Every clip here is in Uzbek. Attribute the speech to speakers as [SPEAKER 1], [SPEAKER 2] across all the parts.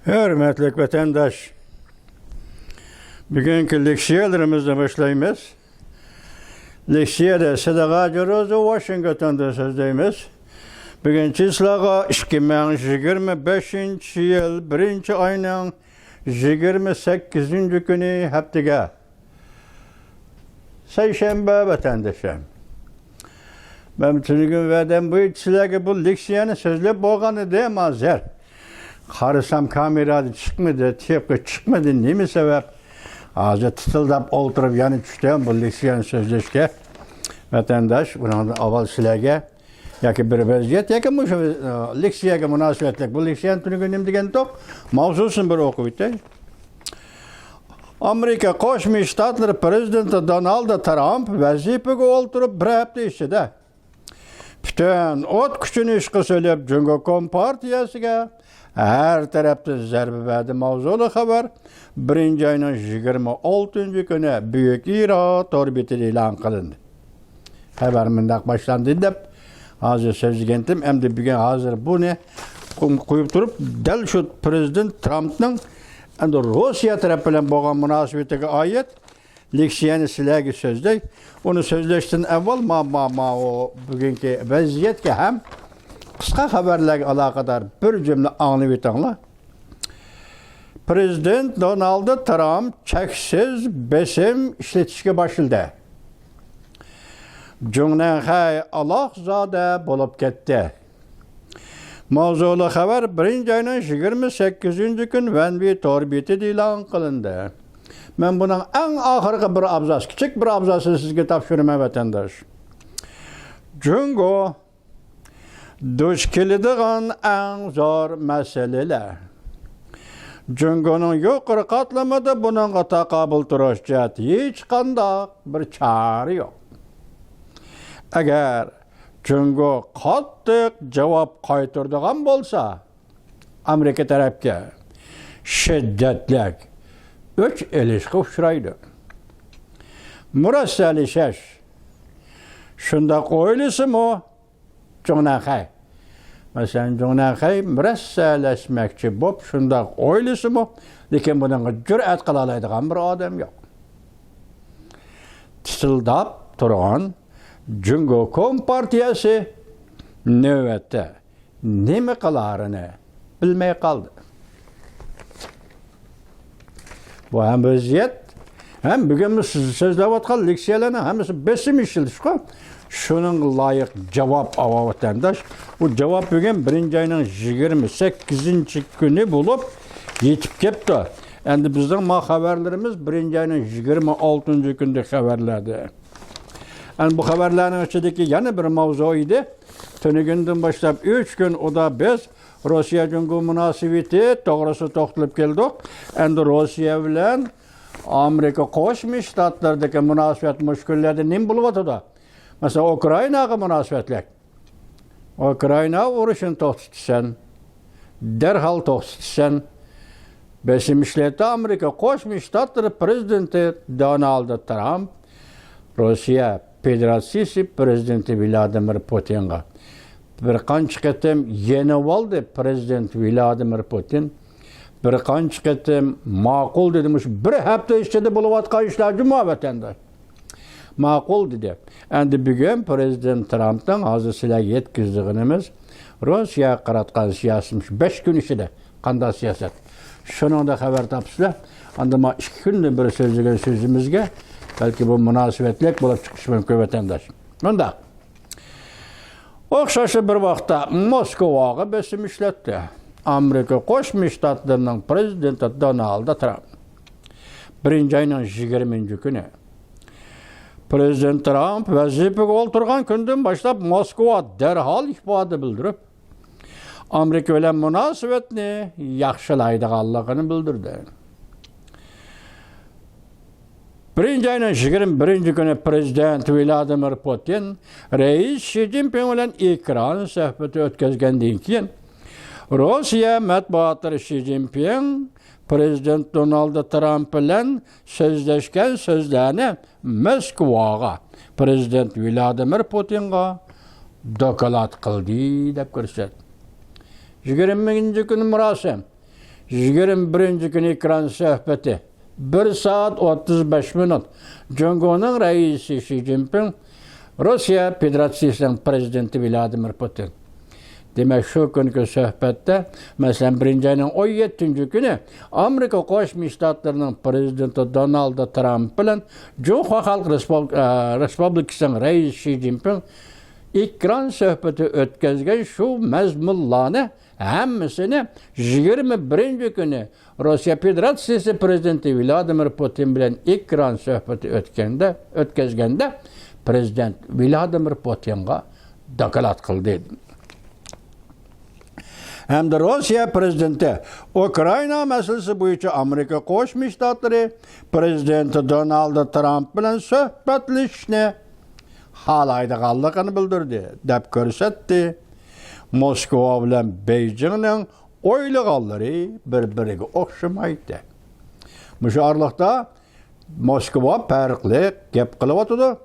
[SPEAKER 1] Hürmetlik vatandaş, bugünkü leksiyelerimizle başlayımız. Leksiyede Sadaka Rozu Washington'da sözdeyimiz. Bugün çislağa 2025 yıl 1. ayının 28. günü haftaga. Seyşembe vatandaşım. Ben bütün gün verdim bu çislağa bu leksiyeni sözlep boğanı demezler. Karısam kamerada çıkmadı, tepki çıkmadı. Ne mi sebep? Ağzı tıtıldap oturup yani düştüğüm bu leksiyon sözleşke vatandaş, bunun aval silege, yaki bir vaziyet, yaki bu leksiyege münasebetlik. Bu leksiyon tünü gündem degen tok, mavzusun bir okuydu. Amerika Koşmuş Ştatları Prezidenti Donald Trump vazifege oturup bir hafta işide. Bütün ot küçünü işqi söyleyip Cumhuriyet Kompartiyasıga her tarafta zərbi verdi mavzulu haber. 1. ayının 26. günü Büyük İrat orbiti ilan kılındı. Haber mındak başlandı deyip hazır sözgentim. Hem de bugün hazır bu ne koyup durup del şu Prezident Trump'ın Rusya tarafıyla boğan münasebetine ayet leksiyeni silagi sözdey. Onu sözleştin evvel o bugünkü vaziyet ki hem kısa haberlerle alakadar bir cümle anlayıtanlar. Prezident Donald Trump çeksiz besim işletişke başladı. Cumhuriyet Allahzade bulup gitti. Mavzulu haber 1. ayının 28. gün Venvi torbiti ilan kılındı. Ben bunun en ahırkı bir abzas, küçük bir abzasını sizge tapşırma vatandaş. Çünkü duş kilidığın en zor meseleler. Cüngünün yukarı katlamada bunun takabül turuşacak hiç kandak bir çare yok. Eğer cüngü kattık cevap kaytırdığın bolsa Amerika tarafke şiddetlik 3 ilişki uçuraydı. Murassali şeş şunda koylusu mu Cunakay. Mesela Cunakay müresseleşmekçi bop şunda oylusu mu? Lekin bunun cüret kılalaydıgan bir adam yok. Tısıldap turan Cumhuriyet Kompartiyası nöbette neme kılarını bilmeye kaldı. Bu hem vaziyet hem bugün sözlevatkan leksiyalarına hem besim işilişko. Şunun layık cevap ava vatandaş. Bu cevap bugün 1. ayının 28. günü bulup yetip kepti. Endi bizden haberlerimiz 1. ayının 26. günde haberlerdi. Yani bu haberlerin içindeki yeni bir mavzuydu. Tünü günden başlayıp 3 gün o da biz Rusya Cumhuriyeti münasebeti doğrusu toxtulup geldik. Endi Rusya bilen Amerika Koşmuş Ştatlardaki münasebet müşküllerde nem bulup mesela Ukrayna'ya münasebetlik. Ukrayna uğraşın toxtutsan, derhal toxtutsan, besim işleti Amerika Koşmuş Ştatları Prezidenti Donald Trump, Rusya Federasyası Prezidenti Vladimir Putin'ga bir qancha qatim yenib oldi Prezident Vladimir Putin. Bir qancha qatim ma'qul dedimiş bir hafta ichida bo'layotgan ishlarni muhabbatanda. Ma'qul dedi. Endi bugun Prezident Trump'dan hozir sizlarga yetkazganimiz Rossiya qaratgan siyosatim 5 kun ichida qanday siyosat. Shuningda xabar topsizlar. Endi ma 2 kundan beri so'zlagan so'zimizga balki bu munosabatlik bo'lib chiqishi mumkin vatandosh. Bunda o'xshashi bir vaqtda Moskvaga besim ishlatdi. Amerika Qo'shma Shtatlarining prezidenti Donald Trump 1. ayının 20. günü. Prezident Trump vazifega o'tirgan kundan boshlab Moskva derhal ifoda bildirib, Amerika bilan munosabatni yaxshilaydiganligini bildirdi. 1. ayının 21. günü Prezident Vladimir Putin Reis Xi Jinping bilan ekran suhbati o'tkazgandan keyin Rusya matbuotlari Xi Jinping Prezident Donald Trump bilan so'zlashgan so'zlarni Moskvaga Prezident Vladimir Putinga dokolat qildi deb ko'rsatdi. 20. kun murosim 21 kuni ekran suhbati 1 soat 35 minut. Jungoning raisi Xi Jinping, Rossiya Federatsiyasining prezidenti Vladimir Putin. Demek şu günkü söhbette, mesela 1 ayının 17. günü Amerika Qo'shma Shtatlarining prezidenti Donald Trump bilan Cumhuriyet Halk Respublikasining raisi Xi Jinping ekran söhbeti o'tkazgan şu mazmunlarni hammasini 21 günü Rossiya Federatsiyasi prezidenti Vladimir Putin bilan ekran söhbeti o'tkazganda prezident Vladimir Putinga dokalat qildi. Hem de Rossiya prezidenti Ukrayna meselesi bo'yicha Amerika Qo'shma Shtatlari prezidenti Donald Trump bilan suhbatlashishni xohlaydiganligini bildirdi, deb ko'rsatdi. Moskva bilan Beijingning o'ylaganlari bir-biriga o'xshamaydi. Mushu oraliqda Moskva farqli gap qilyotdi,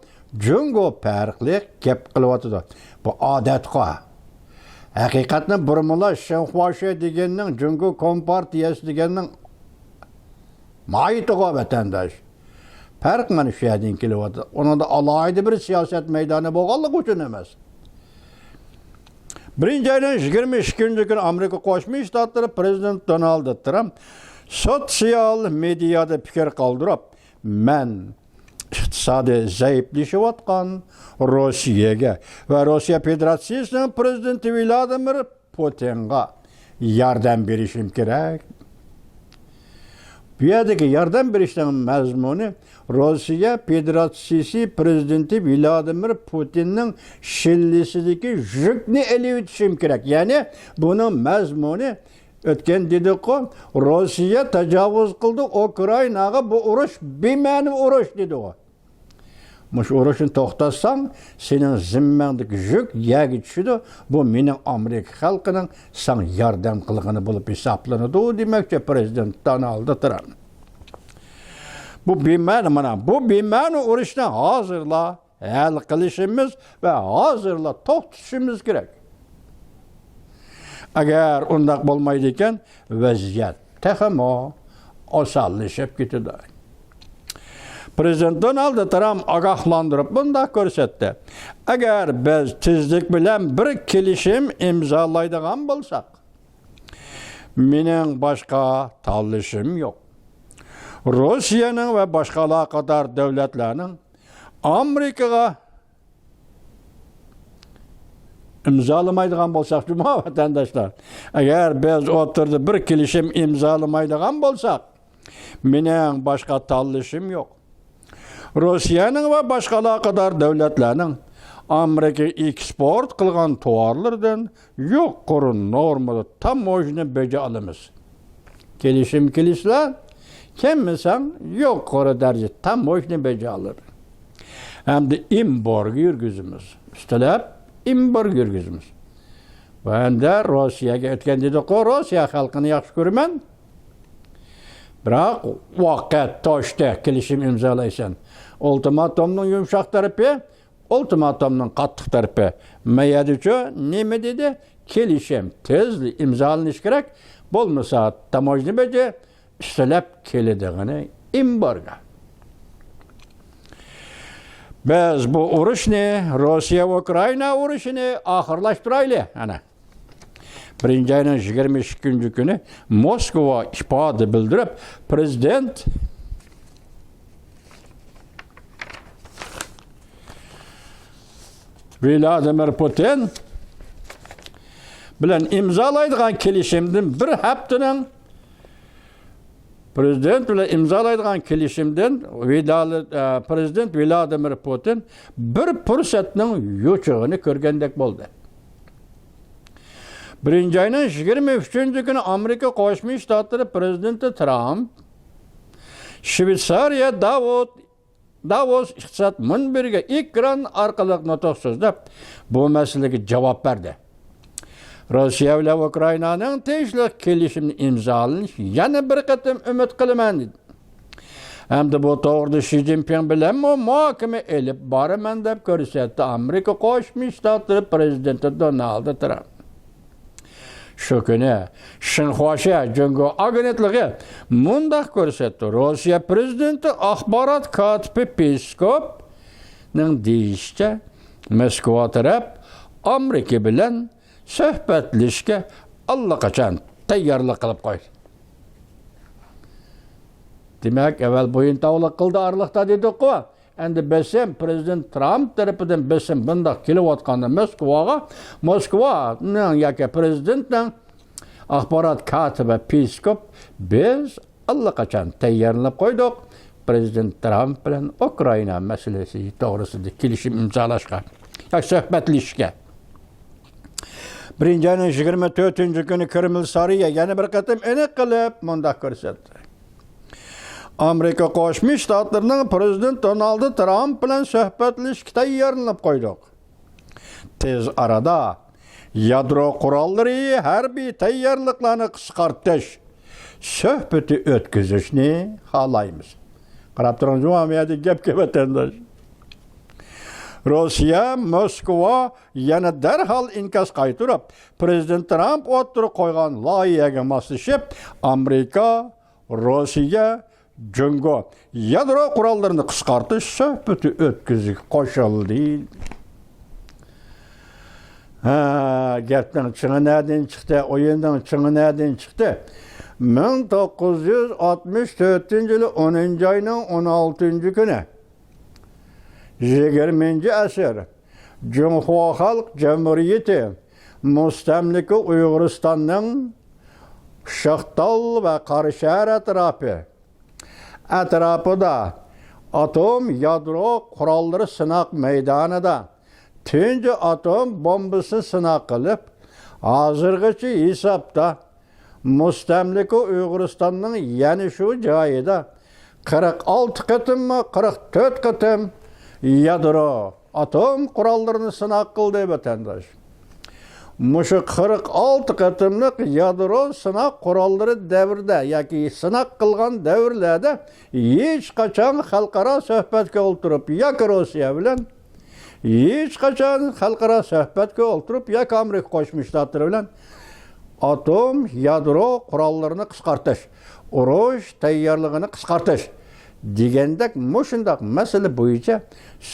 [SPEAKER 1] Jungo farqli gap qilyotdi. Bu odatqa. Haqiqatni burmula Shenhuashi deganning Jungo Kompartiyasi deganning mayitiga vatandosh. Farq mana shu yerdan kelyapti. Unda alohida bir siyosat maydoni bo'lganligi uchun emas. 1 ayning 22 kuni Amerika Qo'shma Shtatlari prezidenti Donald Trump sotsial mediada fikr qoldirib, men iqtisodiy zaiflashayotgan Rossiyaga va Rossiya Federatsiyasining prezidenti Vladimir Putinga yordam berishim kerak. Bu yerdagi yordam berishning mazmuni Rossiya Federatsiyasi prezidenti Vladimir Putinning shillisidagi yukni elib o'tishim kerak. Ya'ni buning mazmuni o'tgan dedi-ku, Rossiya tajovuz qildi Ukrainaga, bu urush bema'ni urush dedi u. Mush urushni to'xtatsang, sening zimmangdagi yuk yagi tushidi. Bu mening Amerika xalqining sen yordam qilgani bo'lib hisoblanadi, demoqchi prezident Donald Trump. Bu bema'ni urushni hozirla hal qilishimiz va hozirla to'xtatishimiz kerak. Agar undaq bo'lmaydi ekan, vaziyat texmo osonlashib ketadi. Prezident Donald Trump ogohlantirib bunday ko'rsatdi. Agar biz tezlik bilan bir kelishim imzolaydigan bo'lsak, mening boshqa tanlashim yo'q. Rossiyaning va boshqa aloqador davlatlarning Amerikaga imzolamaydigan bo'lsak, jumla vatandoshlar, agar biz o'tirdi bir kelishim imzolamaydigan bo'lsak, mening boshqa tanlashim yo'q. Rossiyaning va boshqa aloqador davlatlarning Amerika eksport qilgan tovarlardan yuqori normada tamojni beja olamiz. Kelishlar, kelmasam yuqori darajada tamojni beja olamiz. Hem de import yurgizimiz. Üstelep import yurgizimiz. Ben de Rossiyaga o'tgan dedi-ku, Rossiya xalqini yaxshi ko'raman. Biroq vaqt toshda kelishim imzolaysan. Ultimatumning yumshoq tarafi, ultimatumning qattiq tarafi. Mayadichu nima dedi? Kelishim tezli imzolanish kerak. Bo'lmasa tamojni beja istalab keladigini embargo. Biz bu urushni, Rossiya va Ukraina urushini oxirlashtiraylik. Ana 1 ayning 22 kuni Moskva ifoda bildirib, prezident Vladimir Putin bilan imzolaydigan kelishimdan bir haftaning prezident bilan imzolaydigan kelishimdan prezident Vladimir Putin bir fursatning yo'chig'ini ko'rgandek bo'ldi. 1 ayning 23 kuni Amerika Qo'shma Shtatlari prezidenti Trump Shveysariya Davos iqtisod munbiriga ekran orqali nutq so'zlab bu masalaga javob berdi. Rossiya bilan Ukrainaning tegishli kelishimni imzolanish yana bir qatim umid qilaman dedi. Hamda bu to'g'rida Xi Jinping bilan muhokama elib boraman deb ko'rsatdi Amerika Qo'shma Shtatlari prezidenti Donald Trump. Şu günü Şinxuaşa Cungo agentligi mundaq ko'rsatdi. Rossiya prezidenti axborot katibi Peskopning deyishicha, Moskva taraf Amerika bilan suhbatlashishga allaqachon tayyorlik qilib qo'ydi. Demak, avval bo'yintovlik qildi arliqda dedik-ku. Endi besem prezident Trump tarafidan besem bundaq kelayotganda Moskvaning yoki prezidentning axborot katibi Peskop biz allaqachon tayyorlab qo'ydik. Prezident Trump bilan Ukraina masalasi to'g'risida kelishim imzolashga, yoki suhbatlashishga. 1-ayning 24-kuni Kreml sariya yana bir qatim aniq qilib mundaq ko'rsatdi. Amerika Qo'shma Shtatlarining prezident Donald Trump bilan suhbatlashishga tayyorlanib qo'ydik. Tez arada yadro qurollari harbiy tayyorliklarni qisqartirish, suhbati o'tkazishni xohlaymiz. Qarab turamiz, Muhammadning gapga vatandosh. Rossiya Moskva yana darhol inkos qaytarib, prezident Trump o'tirib qo'ygan loyihaga moslashib, Amerika Rossiya Cungo yadro qurollarini qisqartirish suhbati o'tkazib qo'shildi. Gapning chig'i nereden chiqdi? O'yinning chig'i nereden chiqdi? 1964-yili 10-oyning 16-kuni 20-asr Cumhuriyet Halk Cumhuriyeti mustamlika Uyg'uristonning Shaxtol va Qarishar atrofida atom yadro qurollari sinoq maydonida tunji atom bombasi sinoq qilib, hozirgacha hisobda mustamlika Uyg'uristonning yana shu joyida 46 qatimmi 44 qatim yadro atom qurollarini sinoq qildi vatandosh. Mushu 46 qatimliq yadro sinoq qurollari davrida yoki sinoq qilgan davrlarda hech qachon xalqaro suhbatga o'tirib, yoki Rossiya bilan hech qachon xalqaro suhbatga o'tirib, yoki Amerika Qo'shma Shtatlari bilan atom yadro qurollarini qisqartirish, urush tayyorligini qisqartirish degandek mushundaq masala bo'yicha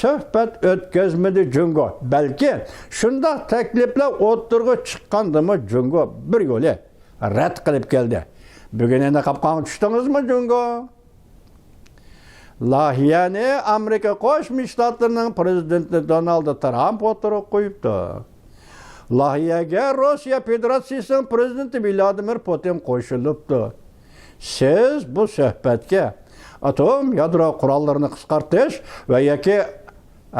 [SPEAKER 1] suhbat o'tkazmadi Cungo. Balki shundaq takliflar o'tirg'i chiqqandimi Cungo bir yo'li rad qilib keldi. Bugun endi qopqonga tushdingizmi Cungo? Loyihani Amerika Qo'shma Shtatlarining prezidenti Donald Trump o'tirib qo'yibdi. Loyihaga Rossiya Federatsiyasining prezidenti Vladimir Putin qo'shilibdi. Siz bu suhbatga atom yadro qurollarini qisqartirish va yoki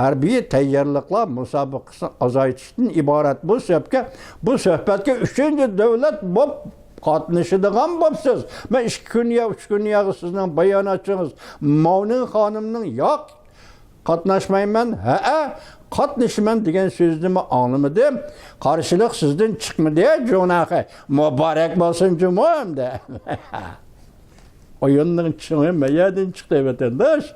[SPEAKER 1] harbiy tayyorliklar musobaqasini azaytishdan iborat bu suhbatga 3-chi davlat bo'lib qatnashadigan bo'lsiz. Men 2 kun ya 3 kun yog'i sizning bayonotchingiz Mavnin xonimning yo'q qatnashmayman, qatnashman degan so'zni anglamadim. Qarshilik sizdan chiqmadi, jo'naqa. Muborak bo'lsin jumomda. O'yinning chig'i mayadan chiqdi vatandosh.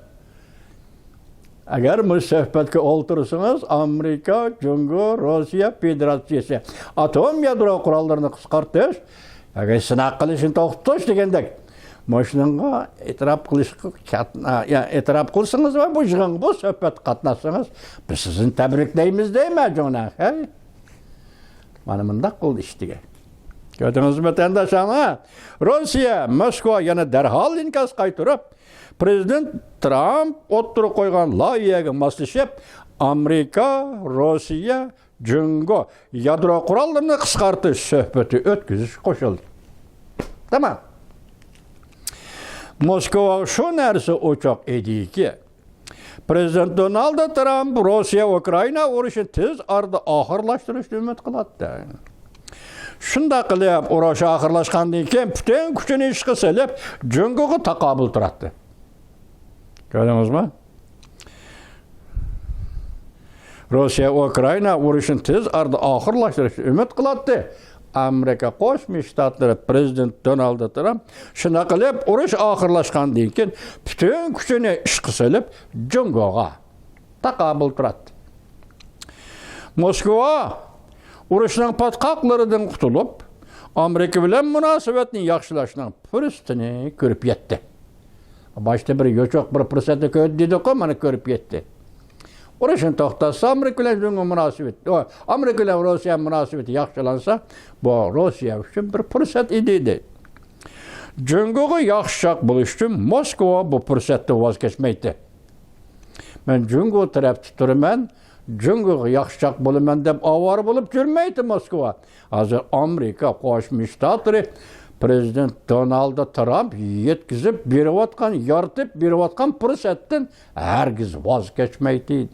[SPEAKER 1] Agar bu suhbatga o'tirsangiz, Amerika, Cungo, Rossiya Federatsiyasi atom yadro qurollarini qisqartirish, yoki sinoq qilishni to'xtatish degandek mashinaga e'tirof qilsangiz va bu suhbat qatnashsangiz, biz sizni tabriklaymiz deyman jo'na. Mana bundaq qildi ishtiga. Gördünüz vatandaşlar, Rossiya Moskva yana darhol inkos qaytarib, prezident Trump o'tirib qo'ygan loyihaga moslashib, Amerika, Rossiya, Cungo yadro qurollarini qisqartirish suhbati o'tkazish qo'shildi. Tamam. Moskva shu narsa o'choq ediki, prezident Donald Trump Rossiya Ukraina urushini tez orada oxirlashtirishni umid qiladi. Shunda qilib, urush oxirlashgandan keyin butun kuchini ishga solib, Cungoga taqobil turadi. Ko'rdingizmi? Rossiya Ukraina urushini tez orada oxirlashtirishni umid qiladi. Amerika Qo'shma Shtatlari prezident Donald Trump shunda qilib, urush oxirlashgandan keyin butun kuchini ishga solib, Cungoga taqobil turadi. Moskva urushning patqoqlaridan qutulib, Amerika bilan munosabatni yaxshilashning fursatini ko'rib yetdi. Boshda bir yo'choq bir fursatni ko'rdi dedi-ku, mana ko'rib yetdi. Urushni to'xtatsa, Amerika bilan Jungo munosabati, Amerika bilan Rossiya munosabati yaxshilansa, bu Rossiya uchun bir fursat edi. Jungoga yaxshiroq bo'lish uchun Moskva bu fursatdan voz kechmaydi. Men Jungo tarafda turaman, Jungoga yaxshiroq bo'laman deb avor bo'lib yurmaydi Moskva. Hozir Amerika Qo'shma Shtatlari Prezident Donald Trump yetkizib berayotgan, yoritib berayotgan fursatdan hargiz voz kechmaydi.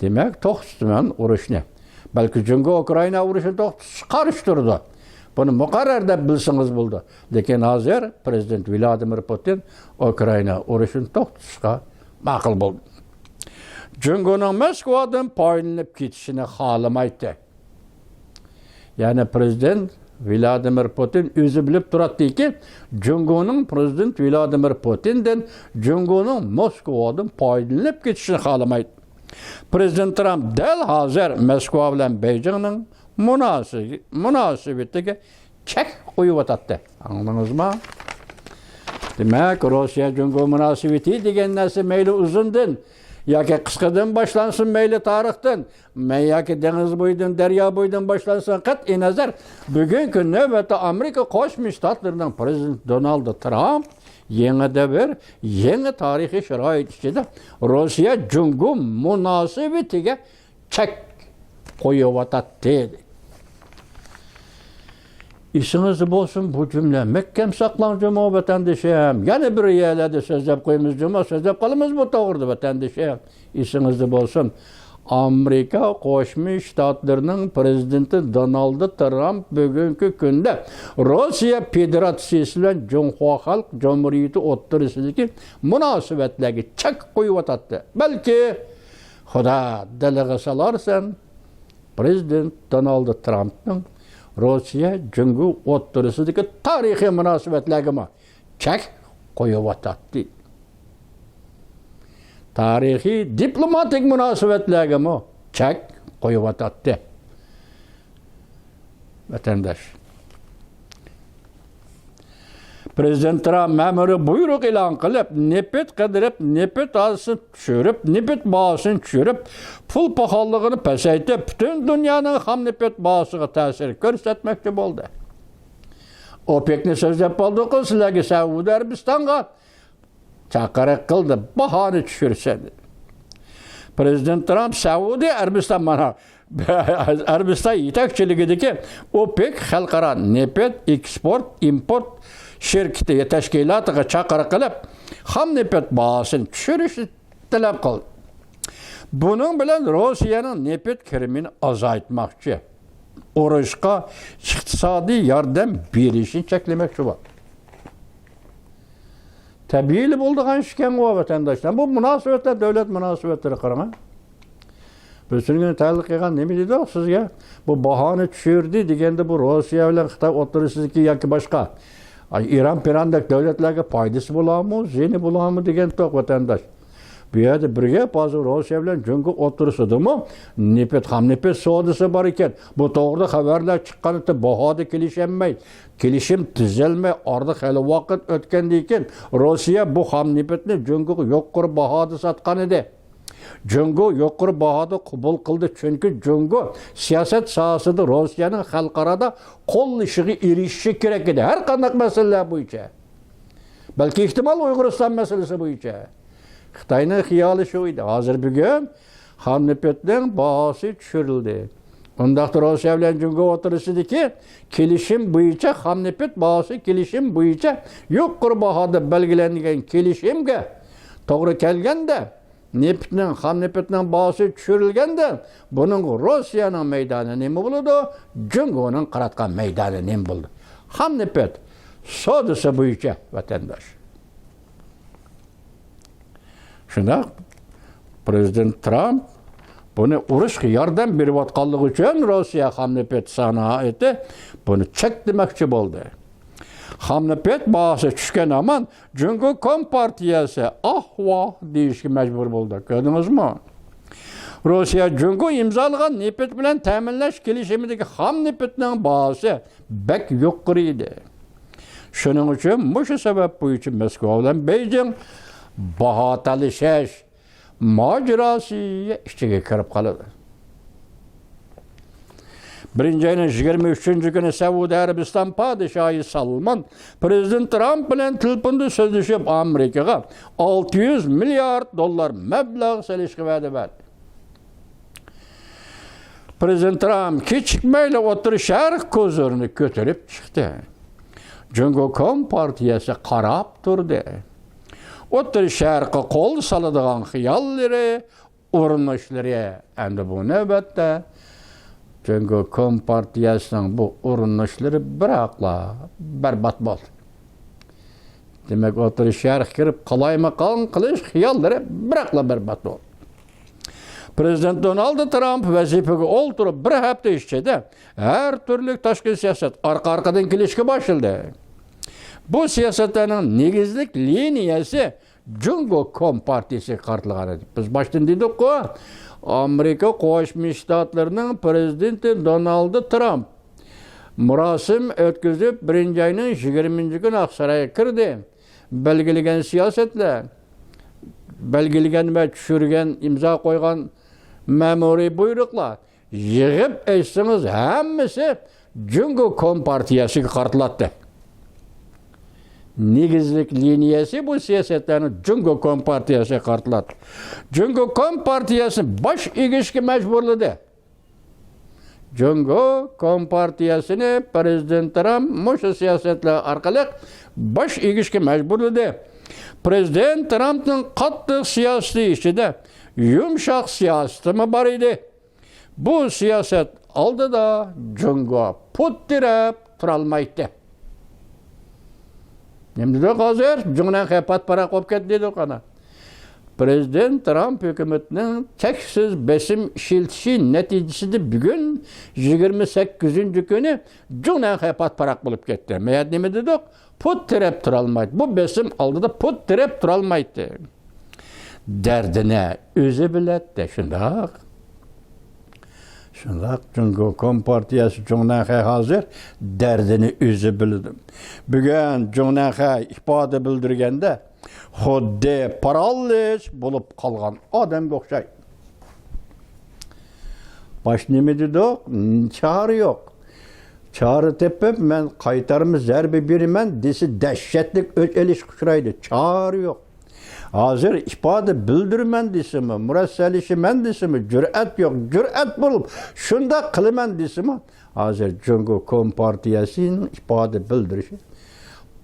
[SPEAKER 1] Demak, to'xtatman urushni. Balki Jungo Ukraina urushini to'xtatishga qarshi turdi. Buni muqarrar deb bilsangiz bo'ldi. Lekin hozir Prezident Vladimir Putin Ukraina urushini to'xtatishga ma'qul bo'ldi. Jungoning Moskvadan foydalanib ketishini xohlamaydi. Ya'ni Prezident Vladimir Putin o'zi bilib turadiki, Jungoning Prezident Vladimir Putindan Jungoning Moskvadan foydalanib ketishini xohlamaydi. Prezident Trump dal hozir Moskva bilan Beijingning munosabatiga chek qo'yib Anladingizmi? Demak, Rossiya Jungo munosabati degan narsa mayli uzundan yoki qisqadan boshlansin, mayli tarixdan, yoki dengiz bo'yidan, daryo bo'yidan boshlansin, qat'iy nazar bugungi navbatda Amerika Qo'shma Shtatlarining prezidenti Donald Trump yangi tarixiy sharoit ichida Rossiya Jungo munosabatiga chek qo'yib İşinizde bolsun bu cümle. Mekkem saklan cuma vatandaşım. Yani bir yerlerde sözlep koyumuz cuma, sözlep kalımız bu doğurdu vatandaşım. İşinizde bolsun. Amerika Qo'shma Shtatlarının prezidenti Donald Trump bugünkü günde Rossiya Federatsiyasi bilan Jungo Xalq Cumhuriyati o'rtasidagi munosabatlarga chek qo'yib o'tadi. Balki Xudo diliga solarsan, Prezident Donald Trumpning Rossiya Jungo o'rtasidagi tarixiy munosabatlarga chek qo'yib o'tadi. Tarixiy diplomatik munosabatlarga chek qo'yib o'tadi. Vatandaş. Prezident Trump ma'muriy buyruq e'lon qilib, nefret qidirib, nefret asını tushirib, nefret bahosini tushirib, pul pahalılığını pasaytib, butun dunyoning ham nefret bahosiga ta'sir ko'rsatmoqchi bo'ldi. OPEC'ni so'zlab qoldi-ku, sizlarga Saudiya Arabistonga chaqiriq qildi, bahoni tushirsin. Prezident Trump Saudiya Arabiston mana Arabiston yetakchiligidagi OPEC xalqaro nefret eksport import şirketi tashkilotiga chaqiriq qilib, ham nefret bahosini tushirishni talab qildi. Bunun bilan Rossiyaning nefret kirimini azaytmoqchi, urushga iqtisodiy yordam berishini cheklamoqchi bo'ldi. Tabiiy bo'lgan ishkan vatandaşlar. Bu munosabatlar davlat munosabatlari qarang. Bizga ta'liq qilgan nima dedi sizga? Bu bahoni tushirdi deganda bu Rossiya bilan Xitoy o'rtasidagi yoki boshqa İran pirandek devletlerge faydası bulamı, zeni bulamı degen toq vatandaş. Bu yerda birga hozir Rossiya bilan Jungo o'tirishdimi? Ham nefret savdosi bor ekan. Bu to'g'rida xabarlar chiqqanida bahoda kelishim tuzalmay, orada hali vaqt o'tgandan keyin Rossiya bu ham nefretni Jungoga yuqori bahoda sotgan edi. Jungo yuqori bahoda qabul qildi, chunki Jungo siyosat sohasida Rossiyaning xalqarada qo'llashiga erishishi kerak edi. Har qanday masalalar bo'yicha. Balki ehtimol Uyg'uriston masalasi bo'yicha. Xitoyning xiyoli shu edi. Hozir bugun ham nefretning bahosi tushirildi. Undaqda Rossiya bilan Jungo o'tirisidagi kelishim bo'yicha ham nefret bahosi kelishim bo'yicha yuqori bahoda belgilangan kelishimga to'g'ri kelganda ham neftning bahosi tushirilganda buning Rossiyaning maydoni nima bo'ladi? Jungoning qaratgan maydoni nima bo'ldi? Ham neft savdosi bo'yicha vatandosh. Shunda Prezident Trump buni urushga yordam berayotganligi uchun Rossiya ham neft sanoati buni cheklamoqchi bo'ldi. Ham nefret bahosi tushgan aman Jungo Kompartiyasi ahvo deyishga majbur bo'ldi. Ko'rdingizmi? Rossiya Jungo imzalagan nefret bilen teminleş gelişimindeki ham nefretinin bağısı bek yuquriydi. Şunun için, bu sebep bu için Moskva bilen Beijing baha talışaş macerası içine kirip kalıdı. Birinci ayının 23. günü Suudi Arabistan Padişahı Salman, Prezident Trump bilen tilpindi sözleşip Amerika'ya 600 milyar dolar meblağ selişki vədi verdi. Prezident Trump keçikmeyle otur şerh kozlarını götürüp çıktı. Jungo partiyası qarab durdu. Otur şerh'e kol salıdığan hiyalleri, uğrunuşları. Endi bu nöbette Jungo partiyasının bu uğrunuşları bırakla berbat oldu. Demek otur şerh kirip kalaymakan kılış hiyalleri bırakla berbat oldu. Prezident Donald Trump vazifege olturup bir hafta içinde her türlü taşkı siyaset arka-arkadan kilişki başladı. Bu siyasetlerin negizlik liniyası Jungo Partisi kartılığını. Biz baştan dedik ki Amerika Koşmuş Ştatlarının prezidenti Donald Trump murasim ötküzüp 1. ayının 20. gün Aksaray'a kirdi. Belgilegen siyasetle, belgilegen ve düşürgen, imza koygan memuri buyrukla yığıp eşsiniz hemmisi Jungo Partiyası kartlattı. Negizlik liniyası bu siyasetlerini Jungo Partiyası kartlattı. Jungo Partiyası baş ilişki mecburladı. Jungo Partiyasını Prezident Trump bu siyasetle arkalık baş ilişki mecburladı. Prezident Trump'ın katlı siyaseti içinde yumuşak siyaseti mi var idi? Bu siyaset aldı da Jungo put direp turalmaydı. Şimdi de hazır, Jungo'nun hepat para kop ketdi de kana. Prezident Trump hükümetinin teksiz besim işiltişi neticesinde bugün 28. günü Jungo'nun hepat para bulup ketdi. Meyad nemi dedik? Put direp turalmaydı. Bu besim aldı da put direp turalmaydı. Derdine özü bilet şundak. Şundak Jungo Partiyası Jungo'nun hazır derdini özü bildim. Bugün Jungo'nun ifade bildirgende xuddi paralleş bulup kalgan adam okşay. Baş nemi dedik? Çağrı yok. Çağrı tepip men kaytarımı zerbe birimen desi dehşetlik eliş kuşuraydı. Çağrı yok. Hazır ifade bildirmen desimi, mürasselişimen desimi, cüret yok, cüret bulup şunda kılımen desimi. Hazır Jungo Partiyası'nın ifade bildirişi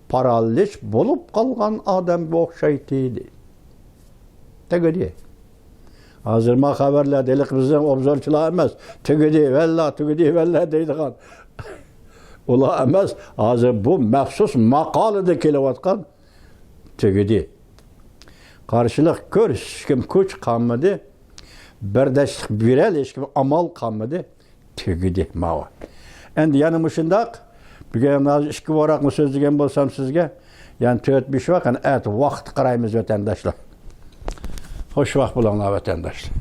[SPEAKER 1] paralleş bulup kalgan adam bu okşaytıydı. Tegedi. Hazır ma haberler delik bizden obzorçular emez. Tegedi valla deydiğen. Ola emez. Hazır bu məxsus maqalıda kelevatkan tegedi. Karşılık kör, kim kuç kalmadı. Berdeşlik birel, kim amal kalmadı. Tegedi mava. Endi yanımışındak bugün işki varak mı söz degen bolsam sizge, yani 4-5 vakit, vaqt qaraymiz vatandaşlar. Hoş vaqt bulanlar vatandaşlar.